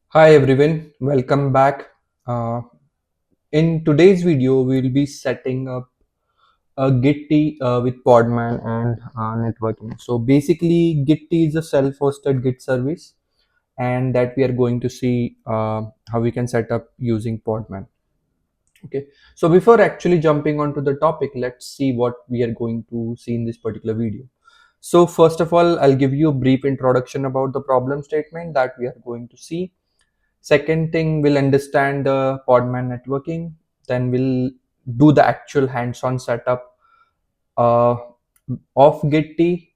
Hi everyone, welcome back. Uh, in today's video, we will be setting up a Gitea with Podman and networking. So basically, Gitea is a self-hosted Git service, and that we are going to see how we can set up using Podman. Okay. So before actually jumping onto the topic, let's see what we are going to see in this particular video. So first of all, I'll give you a brief introduction about the problem statement that we are going to see. Second thing, we'll understand the Podman networking. Then we'll do the actual hands-on setup uh, of Gitea.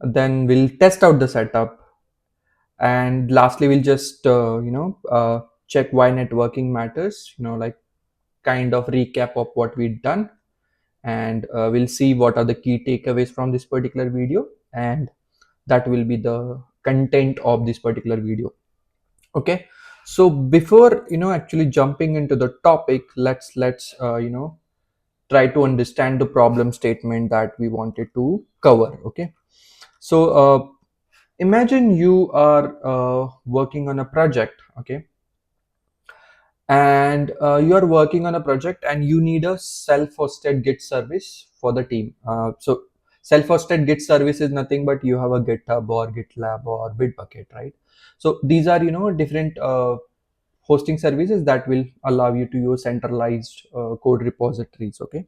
Then we'll test out the setup, and lastly, we'll just check why networking matters. Like kind of recap of what we've done, and we'll see what are the key takeaways from this particular video, and that will be the content of this particular video. Okay, so before actually jumping into the topic, let's try to understand the problem statement that we wanted to cover. Okay, so imagine you are working on a project. Okay, and you are working on a project and you need a self-hosted git service for the team. So self-hosted git service is nothing but you have a GitHub or GitLab or Bitbucket, right? So these are different hosting services that will allow you to use centralized code repositories. Okay,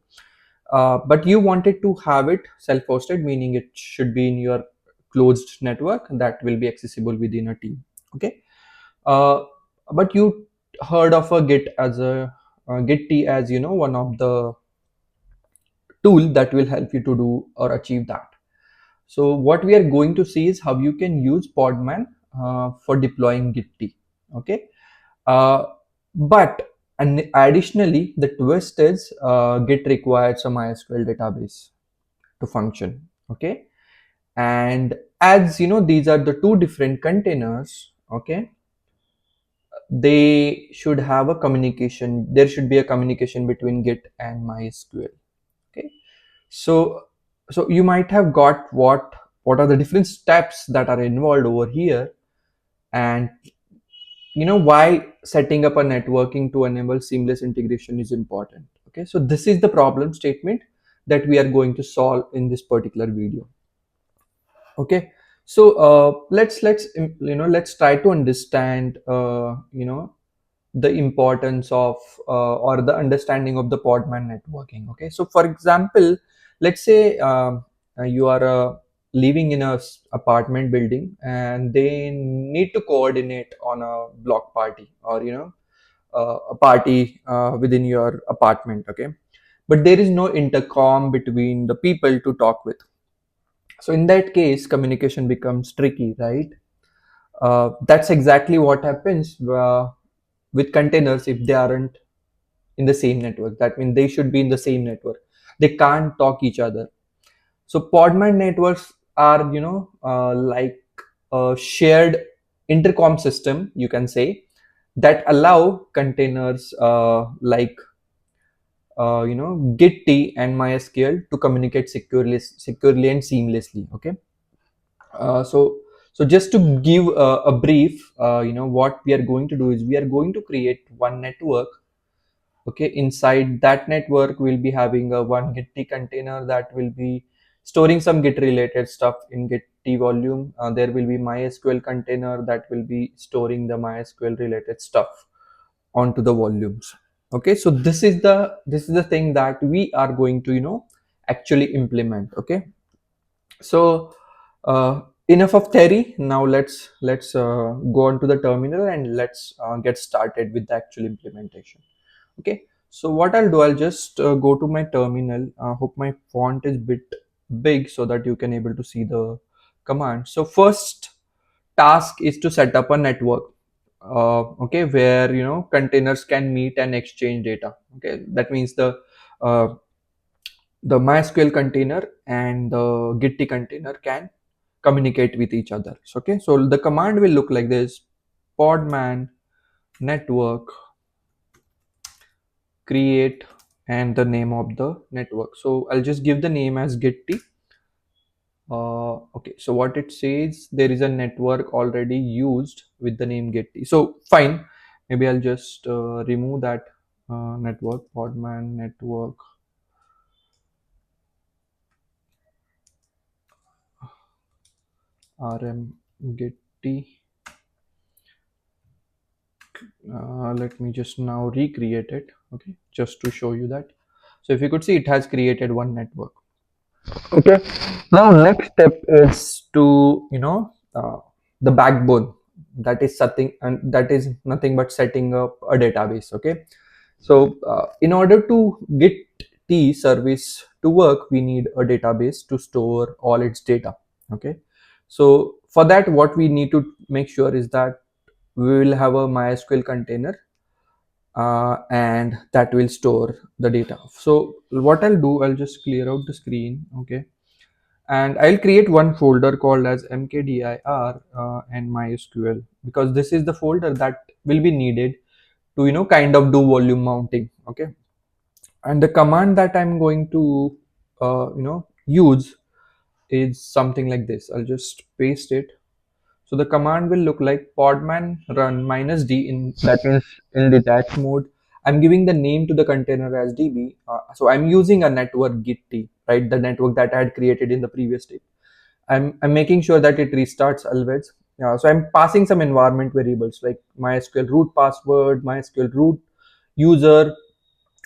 but you wanted to have it self-hosted, meaning it should be in your closed network that will be accessible within a team. Okay, uh, but you heard of a git as a Gitea as one of the tool that will help you to do or achieve that. So what we are going to see is how you can use Podman for deploying Gitea. Okay, uh, but and additionally, the twist is Git requires a MySQL database to function. Okay, and as these are the two different containers. Okay, they should have a communication. There should be a communication between Git and MySQL. Okay, so you might have got what are the different steps that are involved over here, and why setting up a networking to enable seamless integration is important. Okay, so this is the problem statement that we are going to solve in this particular video. Okay, so let's try to understand the importance of or the understanding of the Podman networking. Okay, so for example, let's say you are living in a apartment building and they need to coordinate on a block party or a party within your apartment. Okay, but there is no intercom between the people to talk with. So in that case, communication becomes tricky, right? That's exactly what happens with containers if they aren't in the same network. That means they should be in the same network. They can't talk each other. So Podman networks are, like a shared intercom system, you can say, that allow containers Gitea and MySQL to communicate securely and seamlessly. Okay, so just to give a brief, what we are going to do is we are going to create one network. Okay, inside that network we'll be having a one Gitea container that will be storing some Git related stuff in Gitea volume. There will be MySQL container that will be storing the MySQL related stuff onto the volumes. Okay, so this is the thing that we are going to actually implement. Okay, so enough of theory. Now let's go on to the terminal and let's get started with the actual implementation. Okay, so what I'll do, I'll just go to my terminal. Hope my font is bit big so that you can able to see the command. So first task is to set up a network, okay, where containers can meet and exchange data. Okay, that means uh, the MySQL container and the Gitea container can communicate with each other. So, okay, so the command will look like this: podman network create and the name of the network. So I'll just give the name as Gitea Okay, so what it says, there is a network already used with the name Getty. So fine, maybe I'll just remove that network, Podman network, RM Getty. Let me just now recreate it, okay, just to show you that. So if you could see, it has created one network. Okay, now next step is to, the backbone, that is something, and that is nothing but setting up a database. Okay, so in order to get the service to work, we need a database to store all its data. Okay, so for that, what we need to make sure is that we will have a MySQL container, and that will store the data. So what I'll do, I'll just clear out the screen. Okay, and I'll create one folder called as mkdir and MySQL, because this is the folder that will be needed to, kind of do volume mounting. Okay, and the command that I'm going to use is something like this. I'll just paste it. So the command will look like podman run -d, in that means in detached mode. I'm giving the name to the container as db. So I'm using a network Gitea, right? The network that I had created in the previous step. I'm making sure that it restarts always. So I'm passing some environment variables like MySQL root password, MySQL root user,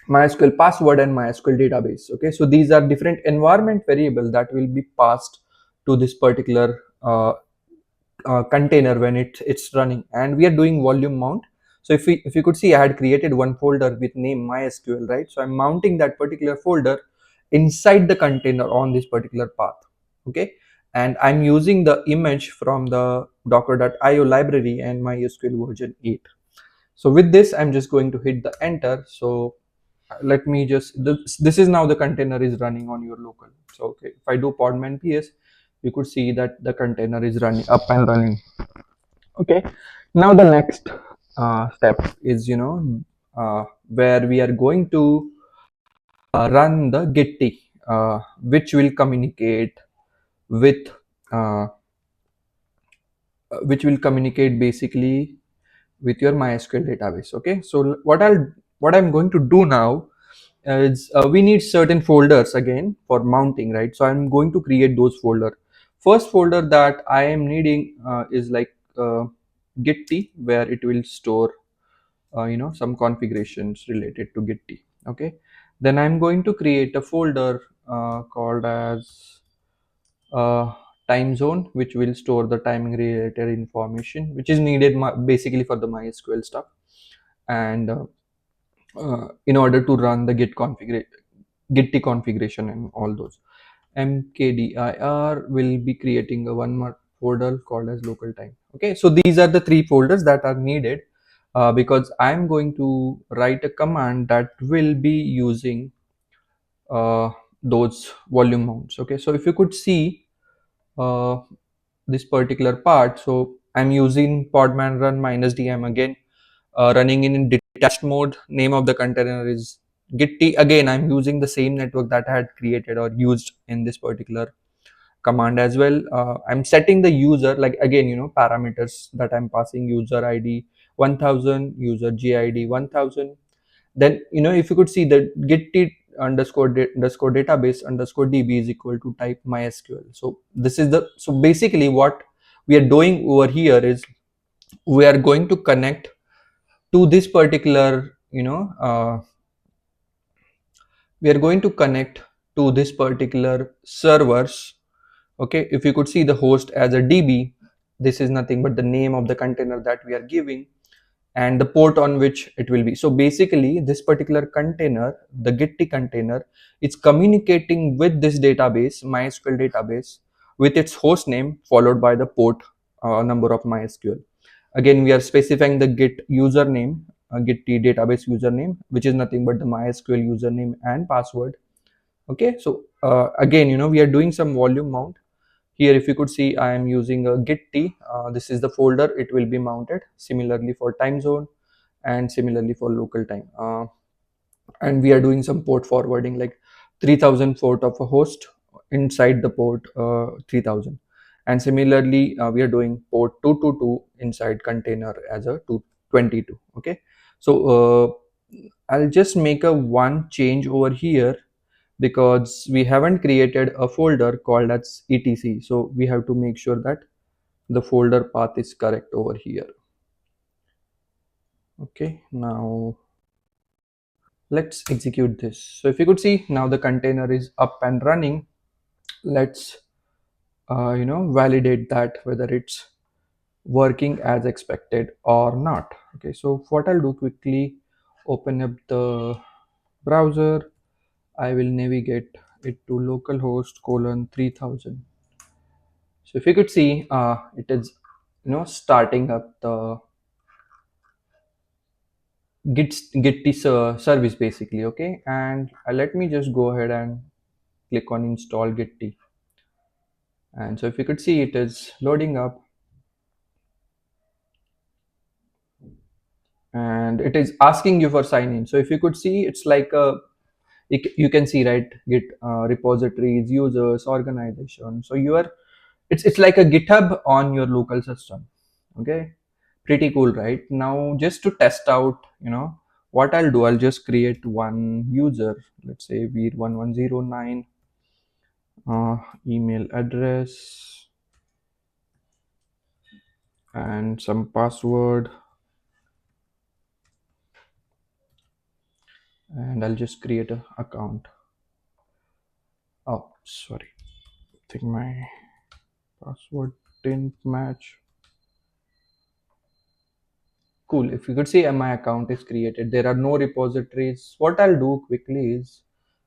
MySQL password, and MySQL database. Okay, so these are different environment variables that will be passed to this particular container when it's running, and we are doing volume mount. So if you could see, I had created one folder with name MySQL, right? So I'm mounting that particular folder inside the container on this particular path. Okay, and I'm using the image from the docker.io library and MySQL version 8. So with this, I'm just going to hit the enter. So let me just, this is now the container is running on your local. So okay, if I do podman ps, you could see that the container is running up and running. Okay, now the next step is, where we are going to run the Gitea, which will communicate with uh, basically with your MySQL database. Okay, so what I'm going to do now is, we need certain folders again for mounting, right? So I'm going to create those folder. First folder that I am needing is like Gitea, where it will store some configurations related to Gitea. Okay, then I'm going to create a folder called as uh, time zone, which will store the timing related information which is needed basically for the MySQL stuff. And in order to run the Gitea configuration and all those, mkdir will be creating a one more folder called as local time. Okay, so these are the three folders that are needed, because I'm going to write a command that will be using uh, those volume mounts. Okay, so if you could see uh, this particular part, so I'm using podman run -dm again, running in detached mode. Name of the container is Gitea. Again, I'm using the same network that I had created or used in this particular command as well. I'm setting the user, like again, parameters that I'm passing: user ID 1000, user GID 1000. Then, if you could see the Gitea underscore database underscore db is equal to type MySQL. So this is the, so basically what we are doing over here is, we are going to connect to this particular, we are going to connect to this particular servers. Okay, if you could see the host as a db, this is nothing but the name of the container that we are giving, and the port on which it will be. So basically, this particular container, the Gitea container, it's communicating with this database, MySQL database, with its host name followed by the port number of MySQL. Again, we are specifying the Git username, Gitea database username, which is nothing but the MySQL username and password. Okay, so again, we are doing some volume mount. Here, if you could see, I am using a Gitea. This is the folder it will be mounted. Similarly for time zone, and similarly for local time. And we are doing some port forwarding, like 3000 port of a host, inside the port 3000, and similarly we are doing port 222 inside container as a 222. Okay, so I'll just make a one change over here because we haven't created a folder called as etc, so we have to make sure that the folder path is correct over here. Okay, now let's execute this. So if you could see, now the container is up and running. Let's validate that whether it's working as expected or not. Okay, so what I'll do, quickly open up the browser. I will navigate it to localhost colon 3000. So if you could see, it is starting up the git this service basically. Okay, and let me just go ahead and click on install git, and so if you could see, it is loading up and it is asking you for sign in. So if you could see, it's like a, you can see, right, git repositories, users, organization. So you are, it's like a GitHub on your local system. Okay, pretty cool, right? Now just to test out, what I'll do, I'll just create one user. Let's say vir1109, email address and some password, and I'll just create a account. Oh, sorry, I think my password didn't match. Cool. If you could see, my account is created. There are no repositories. What I'll do quickly is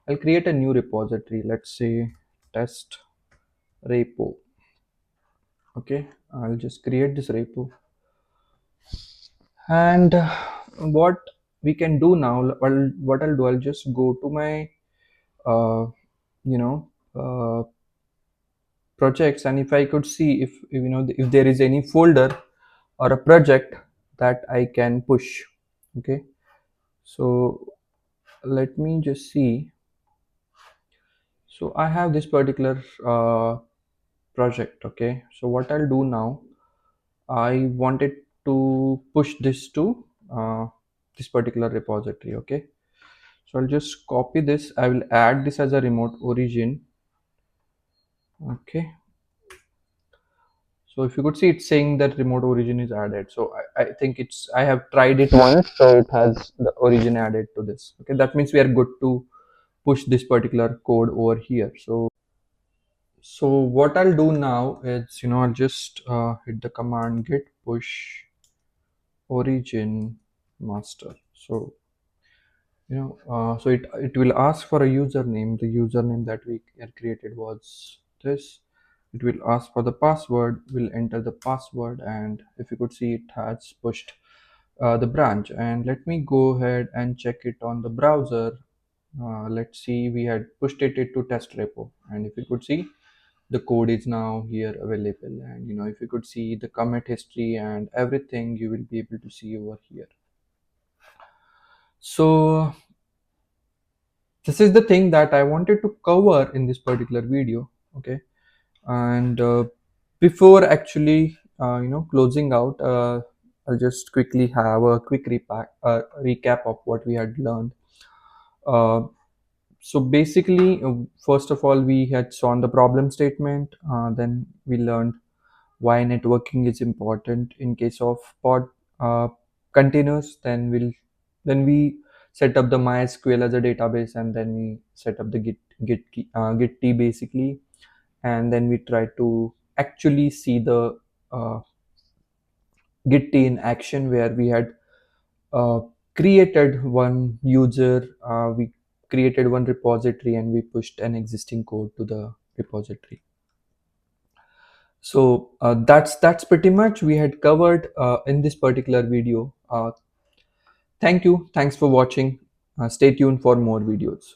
I'll create a new repository. Let's say test repo. Okay, I'll just create this repo. And what we can do now, well, what I'll do, I'll just go to my, uh, you know, uh, projects, and if I could see if there is any folder or a project that I can push. Okay, so let me just see. So I have this particular project. Okay, so what I'll do now, I wanted to push this to this particular repository. Okay, so I'll just copy this. I will add this as a remote origin. Okay, so if you could see, it's saying that remote origin is added. So I think I have tried it once, so it has the origin added to this. Okay, that means we are good to push this particular code over here. So what I'll do now is, I'll just hit the command git push origin master. So, so it will ask for a username. The username that we had created was this. It will ask for the password. We'll enter the password, and if you could see, it has pushed the branch. And let me go ahead and check it on the browser. Let's see, we had pushed it to test repo, and if you could see, the code is now here available. And if you could see the commit history and everything, you will be able to see over here. So this is the thing that I wanted to cover in this particular video. Okay, and before actually closing out, I'll just quickly have a quick recap of what we had learned. uh, so basically, first of all, we had saw the problem statement. Then we learned why networking is important in case of pod uh, containers. Then we set up the MySQL as a database, and then we set up the git basically, and then we try to actually see the uh, git in action, where we had uh, created one user, we created one repository, and we pushed an existing code to the repository. So that's pretty much we had covered in this particular video. Thank you. Thanks for watching. Stay tuned for more videos.